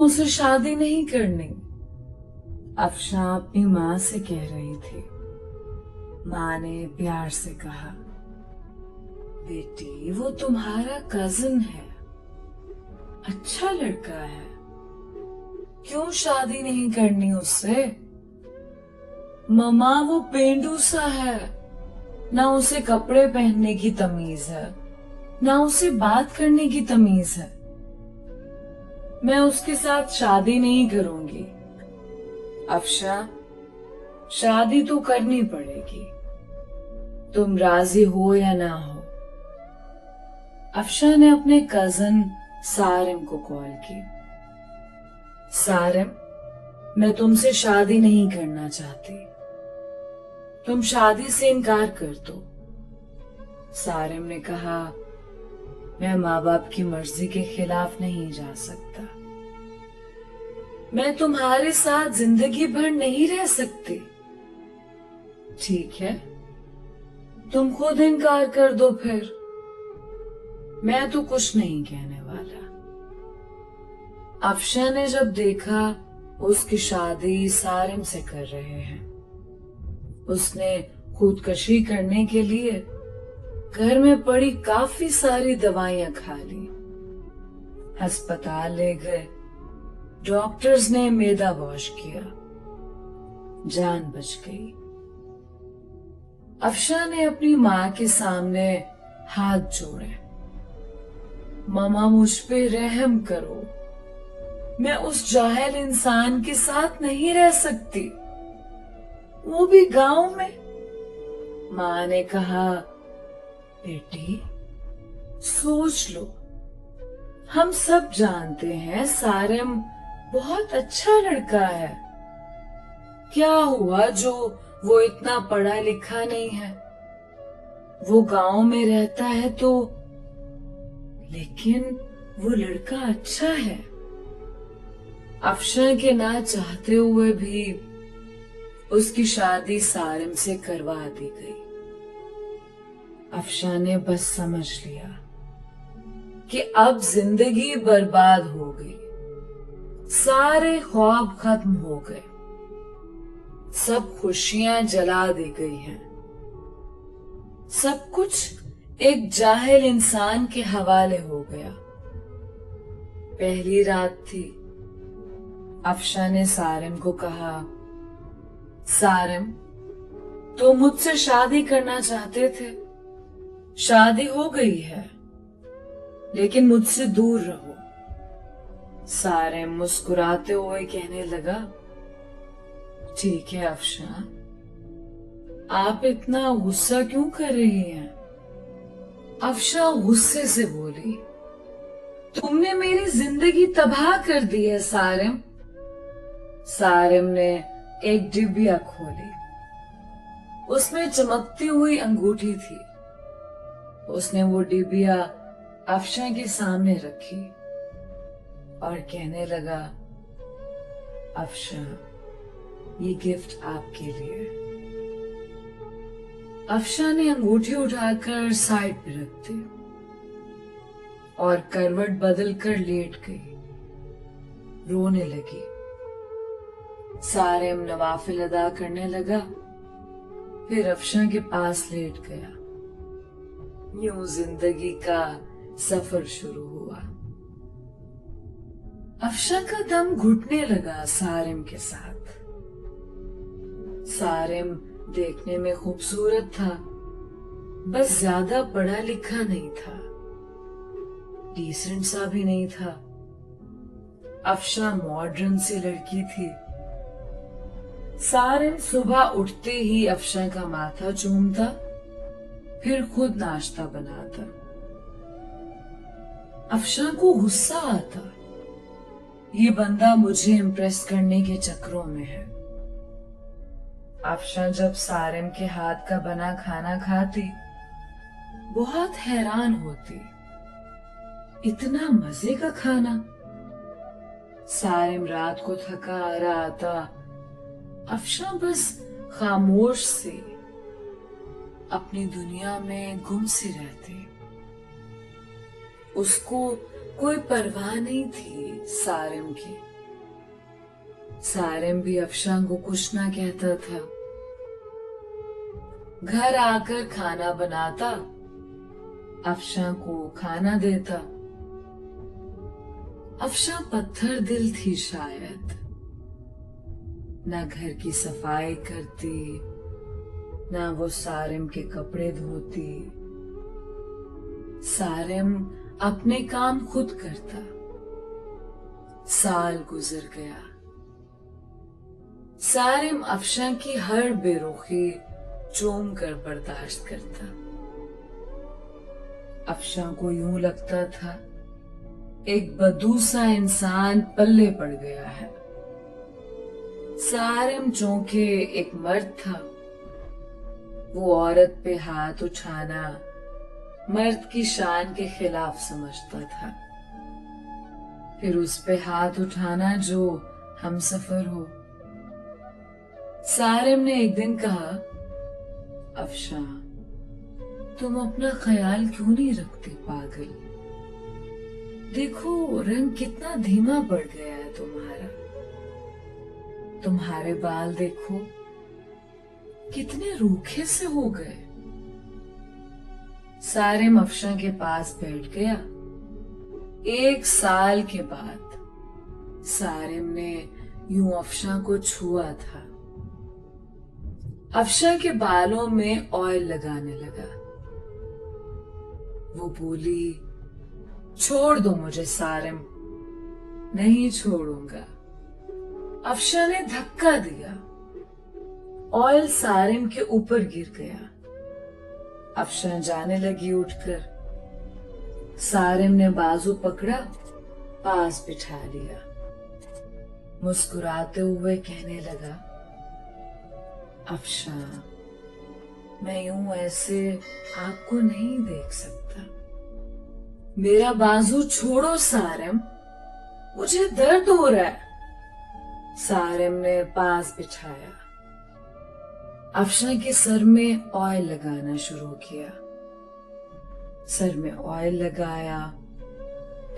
उसे शादी नहीं करनी, अफशा अपनी माँ से कह रही थी। माँ ने प्यार से कहा, बेटी वो तुम्हारा कजिन है, अच्छा लड़का है, क्यों शादी नहीं करनी उससे? मम्मा वो पेंडू सा है, ना उसे कपड़े पहनने की तमीज है, ना उसे बात करने की तमीज है। मैं उसके साथ शादी नहीं करूंगी। अफशा, शादी तो करनी पड़ेगी, तुम राजी हो या ना हो। अफशा ने अपने कजन सारिम को कॉल की। सारिम, मैं तुमसे शादी नहीं करना चाहती, तुम शादी से इनकार कर दो। सारिम ने कहा, मैं माँ बाप की मर्जी के खिलाफ नहीं जा सकता, मैं तुम्हारे साथ जिंदगी भर नहीं रह सकती। ठीक है, तुम खुद इनकार कर दो फिर, मैं तो कुछ नहीं कहने वाला। अफशा ने जब देखा उसकी शादी सारिम से कर रहे हैं, उसने खुदकशी करने के लिए घर में पड़ी काफी सारी दवाइयां खा ली, अस्पताल ले गए, डॉक्टर्स ने मैदा वॉश किया, जान बच गई। अफशा ने अपनी माँ के सामने हाथ जोड़े, मम्मा मुझ पे रहम करो, मैं उस जाहिल इंसान के साथ नहीं रह सकती, वो भी गांव में। माँ ने कहा, बेटी सोच लो, हम सब जानते हैं सारिम बहुत अच्छा लड़का है, क्या हुआ जो वो इतना पढ़ा लिखा नहीं है, वो गांव में रहता है तो, लेकिन वो लड़का अच्छा है। अफशा के ना चाहते हुए भी उसकी शादी सारिम से करवा दी गई। अफशा ने बस समझ लिया कि अब जिंदगी बर्बाद हो गई, सारे ख्वाब खत्म हो गए, सब खुशियां जला दी गई हैं, सब कुछ एक जाहिल इंसान के हवाले हो गया। पहली रात थी। अफशा ने सारिम को कहा, सारिम तो मुझसे शादी करना चाहते थे, शादी हो गई है, लेकिन मुझसे दूर रहो। सारिम मुस्कुराते हुए कहने लगा, ठीक है अफशा, आप इतना गुस्सा क्यों कर रही हैं? अफशा गुस्से से बोली, तुमने मेरी जिंदगी तबाह कर दी है सारिम। सारिम ने एक डिबिया खोली, उसमें चमकती हुई अंगूठी थी। उसने वो डिबिया अफशा के सामने रखी और कहने लगा, अफशा ये गिफ्ट आपके लिए। अफशा ने अंगूठी उठाकर साइड पे रख दी और करवट बदलकर लेट गई, रोने लगी। सारिम नवाफिल अदा करने लगा, फिर अफशा के पास लेट गया। यूं जिंदगी का सफर शुरू हुआ। अफशा का दम घुटने लगा सारिम के साथ। सारिम देखने में खूबसूरत था, बस ज्यादा पढ़ा लिखा नहीं था, डिसेंट सा भी नहीं था। अफशा मॉडर्न सी लड़की थी। सारिम सुबह उठते ही अफशा का माथा चूमता, फिर खुद नाश्ता बनाता। अफशा को गुस्सा आता, ये बंदा मुझे इम्प्रेस करने के चक्करों में है। अफशा जब सारिम के हाथ का बना खाना खाती, बहुत हैरान होती, इतना मजे का खाना। सारिम रात को थका आ रहा था, अफशा बस खामोश सी अपनी दुनिया में गुम सी रहती। उसको कोई परवाह नहीं थी सारिम की। सारिम भी अफशां को कुछ ना कहता था। घर आकर खाना बनाता, अफशां को खाना देता। अफशां पत्थर दिल थी शायद, ना घर की सफाई करती, ना वो सारिम के कपड़े धोती। सारिम अपने काम खुद करता। साल गुजर गया। सारिम अफशां की हर बेरुखी चूम कर बर्दाश्त करता। अफशां को यूं लगता था एक बदूसा इंसान पल्ले पड़ गया है। सारिम चूंकि एक मर्द था, वो औरत पे हाथ उठाना मर्द की शान के खिलाफ समझता था। फिर उस पे हाथ उठाना जो हमसफर हो। सारिम ने एक दिन कहा, अफशां, तुम अपना ख्याल क्यों नहीं रखती पागल? देखो रंग कितना धीमा पड़ गया है तुम्हारा। तुम्हारे बाल देखो कितने रूखे से हो गए। सारिम अफशां के पास बैठ गया। 1 साल के बाद सारिम ने यूं अफशां को छुआ था। अफशां के बालों में ऑयल लगाने लगा। वो बोली, छोड़ दो मुझे सारिम। नहीं छोड़ूंगा। अफशां ने धक्का दिया। ऑयल सारिम के ऊपर गिर गया। अफशां जाने लगी उठकर। सारिम ने बाजू पकड़ा, पास बिठा लिया। मुस्कुराते हुए कहने लगा, अफशां, मैं यूं ऐसे आपको नहीं देख सकता। मेरा बाजू छोड़ो सारिम, मुझे दर्द हो रहा है। सारिम ने पास बिछाया। अफशां के सर में ऑयल लगाना शुरू किया। सर में ऑयल लगाया,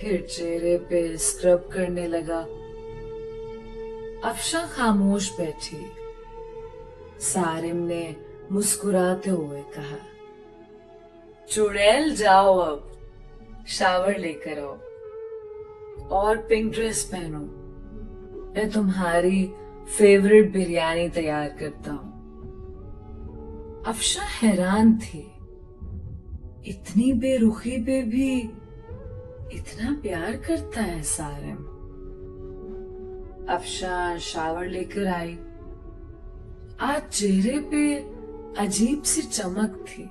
फिर चेहरे पे स्क्रब करने लगा। अफशां खामोश बैठी। सारिम ने मुस्कुराते हुए कहा, चुड़ैल जाओ, अब शावर लेकर आओ और पिंक ड्रेस पहनो। मैं तुम्हारी फेवरेट बिरयानी तैयार करता हूं। अफशां हैरान थी। इतनी बेरुखी पे भी इतना प्यार करता है सारिम। अफशां शावर लेकर आई। आज चेहरे पे अजीब सी चमक थी।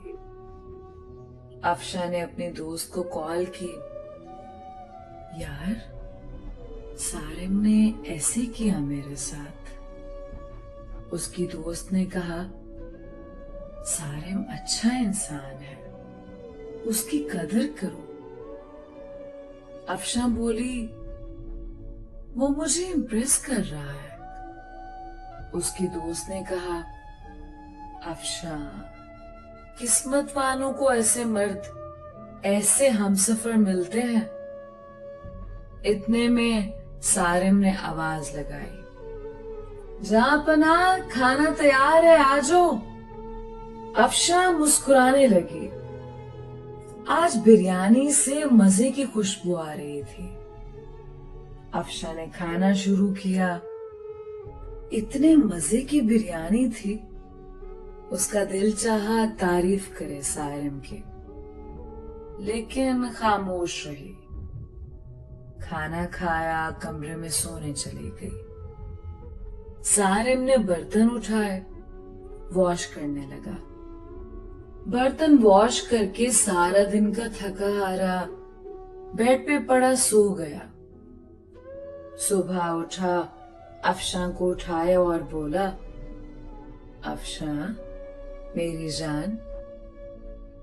अफशां ने अपने दोस्त को कॉल की। यार, सारिम ने ऐसे किया मेरे साथ। उसकी दोस्त ने कहा, सारिम अच्छा इंसान है, उसकी कदर करो। अफशां बोली, वो मुझे इम्प्रेस कर रहा है। उसकी दोस्त ने कहा, अफशां, किस्मत वालों को ऐसे मर्द, ऐसे हमसफर मिलते हैं। इतने में सारिम ने आवाज लगाई, जहां पना खाना तैयार है, आ जाओ। अफशां मुस्कुराने लगी। आज बिरयानी से मजे की खुशबू आ रही थी। अफशां ने खाना शुरू किया। इतने मजे की बिरयानी थी, उसका दिल चाहा तारीफ करे सारिम की, लेकिन खामोश रही। खाना खाया, कमरे में सोने चली गई। सारिम ने बर्तन उठाए, वॉश करने लगा। बर्तन वॉश करके सारा दिन का थका हारा बेड पे पड़ा सो गया। सुबह उठा, अफशां को उठाया और बोला, अफशां, मेरी जान,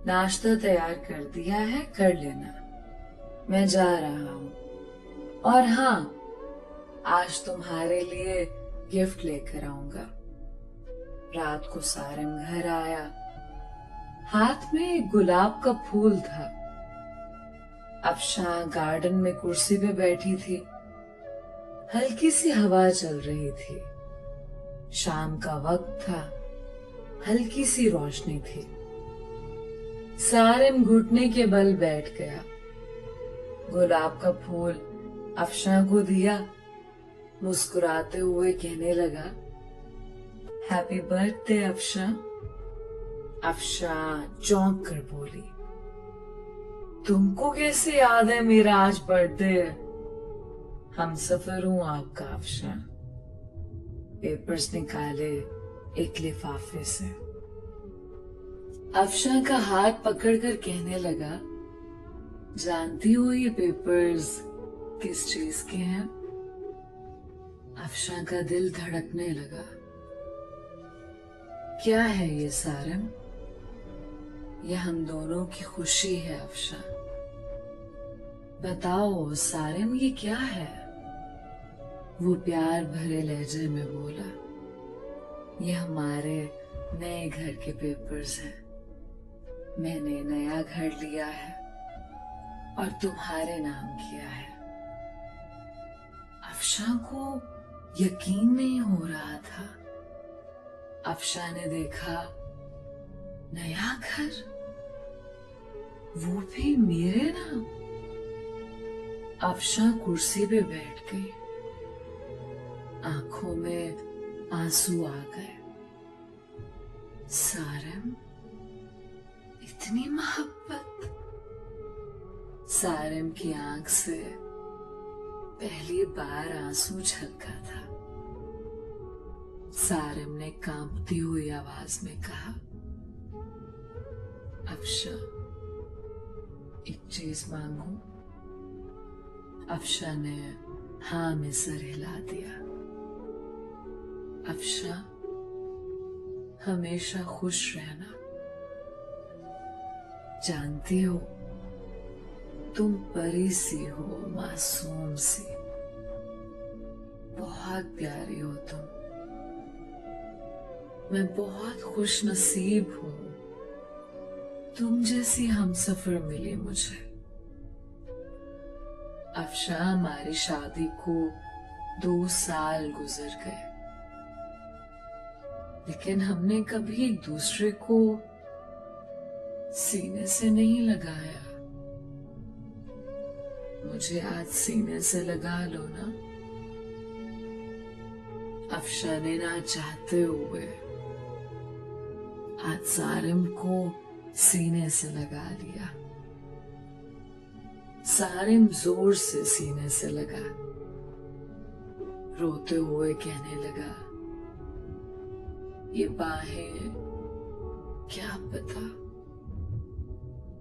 नाश्ता तैयार कर दिया है, कर लेना, मैं जा रहा हूं। और हाँ, आज तुम्हारे लिए गिफ्ट लेकर आऊंगा। रात को सारिम घर आया। हाथ में एक गुलाब का फूल था। अफशां गार्डन में कुर्सी पे बैठी थी। हल्की सी हवा चल रही थी। शाम का वक्त था, हल्की सी रोशनी थी। सारिम घुटने के बल बैठ गया। गुलाब का फूल अफशा को दिया। मुस्कुराते हुए कहने लगा, हैप्पी बर्थडे अफशा। अफशा चौंक कर बोली, तुमको कैसे याद है मेरा आज बर्थडे है? हम सफर हूं आपका अफशा। पेपर्स निकाले एक लिफाफे से। अफशा का हाथ पकड़कर कहने लगा, जानती हो ये पेपर्स किस चीज के हैं? अफशा का दिल धड़कने लगा। क्या है ये सारिम? ये हम दोनों की खुशी है अफशा। बताओ सारिम, ये क्या है? वो प्यार भरे लहजे में बोला, ये हमारे नए घर के पेपर्स हैं। मैंने नया घर लिया है और तुम्हारे नाम किया है। अफशा को यकीन नहीं हो रहा था। अफशा ने देखा, नया घर, वो भी मेरे नाम। अफशा कुर्सी पे बैठ गई। आंखों में आंसू आ गए। सारिम, इतनी मोहब्बत। सारिम की आंख से पहली बार आंसू झलका था। सारिम ने कांपती हुई आवाज में कहा, अफशा, एक चीज मांगू? अफशा ने हाँ में सर हिला दिया। अफशा, हमेशा खुश रहना। जानती हो, तुम परी सी हो, मासूम सी। बहुत प्यारी हो तुम। मैं बहुत खुश नसीब हूं, तुम जैसी हमसफर मिली मुझे। अफशा, हमारी शादी को 2 साल गुजर गए, लेकिन हमने कभी एक दूसरे को सीने से नहीं लगाया। मुझे आज सीने से लगा लो ना। अफशा ने ना चाहते हुए आज सारिम को सीने से लगा लिया। सारिम जोर से सीने से लगा। रोते हुए कहने लगा, ये बाहें, क्या पता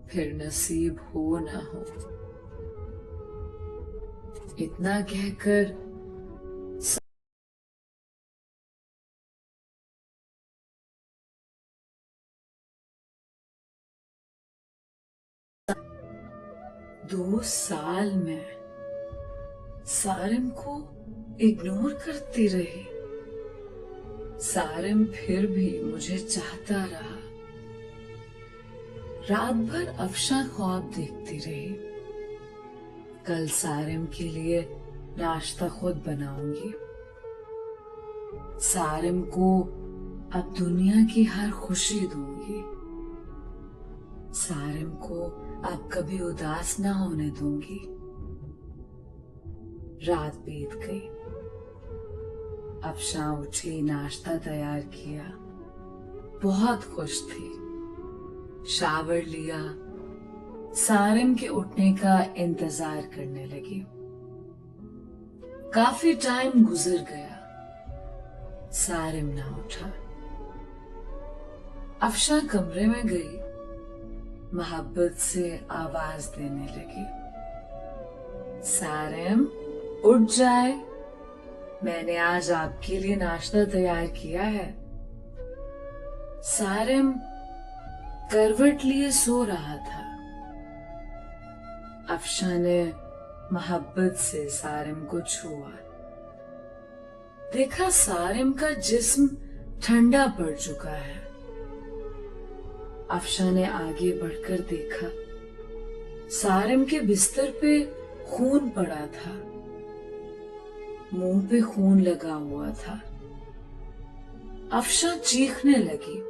फिर नसीब हो ना हो। इतना कहकर 2 साल में सारिम को इग्नोर करती रही। सारिम फिर भी मुझे चाहता रहा। रात भर अफशा ख्वाब देखती रही। कल सारिम के लिए नाश्ता खुद बनाऊंगी। सारिम को अब दुनिया की हर खुशी दूंगी। सारिम को अब कभी उदास ना होने दूंगी। रात बीत गई। अफशा उठी, नाश्ता तैयार किया। बहुत खुश थी। शावर लिया, सारिम के उठने का इंतजार करने लगी। काफी टाइम गुजर गया, सारिम ना उठा। अफशा कमरे में गई, मोहब्बत से आवाज देने लगी, सारिम उठ जाए, मैंने आज आपके लिए नाश्ता तैयार किया है। सारिम करवट लिए सो रहा था। अफशा ने मोहब्बत से सारिम को छुआ। देखा सारिम का जिस्म ठंडा पड़ चुका है। अफशा ने आगे बढ़कर देखा, सारिम के बिस्तर पे खून पड़ा था। मुंह पे खून लगा हुआ था। अफशा चीखने लगी,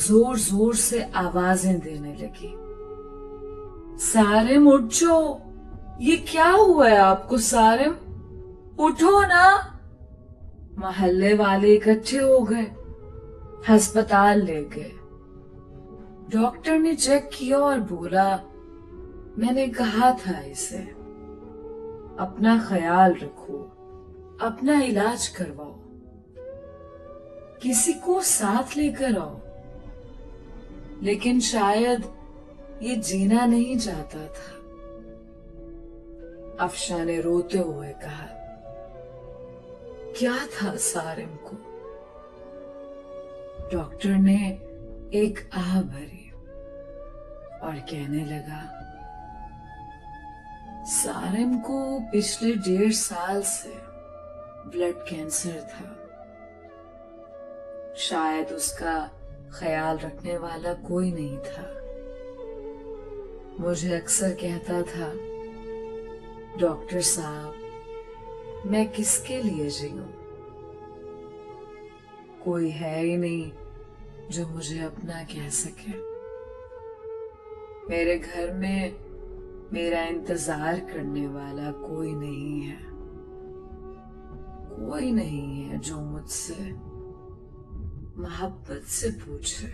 जोर जोर से आवाजें देने लगी। सारिम उठ जाओ, ये क्या हुआ है आपको? सारिम उठो ना। मोहल्ले वाले इकट्ठे हो गए, अस्पताल ले गए। डॉक्टर ने चेक किया और बोला, मैंने कहा था इसे, अपना ख्याल रखो, अपना इलाज करवाओ, किसी को साथ लेकर आओ। लेकिन शायद ये जीना नहीं चाहता था। अफशा ने रोते हुए कहा, क्या था सारिम को? डॉक्टर ने एक आह भरी और कहने लगा, सारिम को पिछले 1.5 साल से ब्लड कैंसर था। शायद उसका ख्याल रखने वाला कोई नहीं था। मुझे अक्सर कहता था, डॉक्टर साहब, मैं किसके लिए जीऊं? कोई है ही नहीं जो मुझे अपना कह सके। मेरे घर में मेरा इंतजार करने वाला कोई नहीं है। कोई नहीं है जो मुझसे मोहब्बत से पूछे,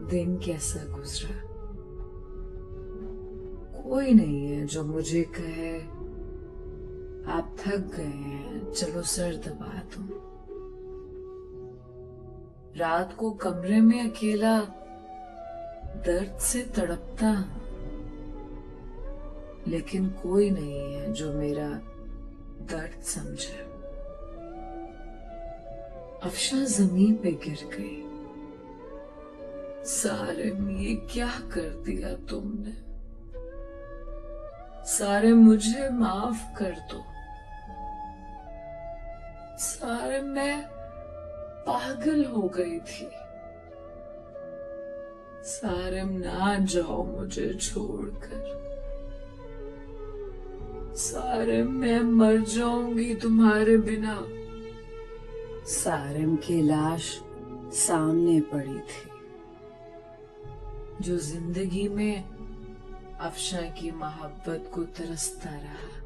दिन कैसा गुजरा। कोई नहीं है जो मुझे कहे, आप थक गए हैं, चलो सर दबा दूं। रात को कमरे में अकेला दर्द से तड़पता हूं, लेकिन कोई नहीं है जो मेरा दर्द समझे। अफशा जमीन पे गिर गई। सारिम, ये क्या कर दिया तुमने? सारिम, मुझे माफ कर दो। सारिम, मैं पागल हो गई थी। सारिम, ना जाओ मुझे छोड़कर। सारिम, मैं मर जाऊंगी तुम्हारे बिना। सारिम की लाश सामने पड़ी थी, जो जिंदगी में अफशा की मोहब्बत को तरसता रहा।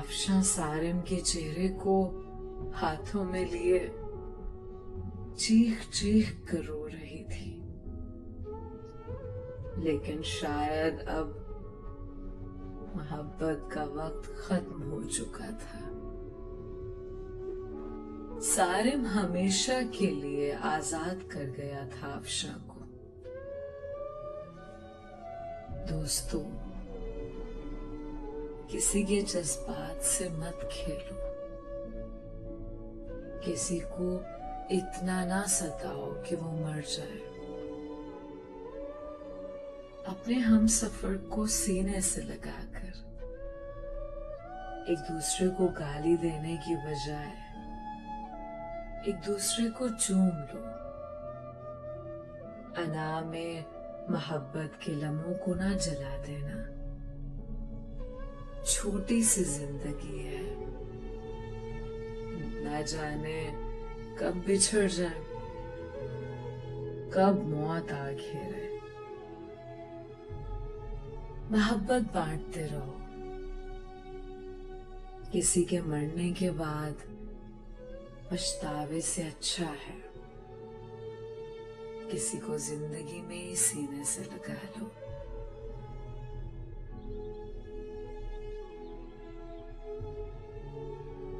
अफशा सारिम के चेहरे को हाथों में लिए चीख चीख कर रो रही थी। लेकिन शायद अब मोहब्बत का वक्त खत्म हो चुका था। सारिम हमेशा के लिए आजाद कर गया था अफशा को। दोस्तों, किसी के जज्बात से मत खेलो। किसी को इतना ना सताओ कि वो मर जाए। अपने हम सफर को सीने से लगाकर एक दूसरे को गाली देने की बजाय एक दूसरे को चूम लो। अना में मोहब्बत के लम्हों को ना जला देना। छोटी सी जिंदगी है, ना जाने कब बिछड़ जाए, कब मौत आ घेरे। मोहब्बत बांटते रहो। किसी के मरने के बाद पछतावे से अच्छा है किसी को जिंदगी में ही सीने से लगा लो।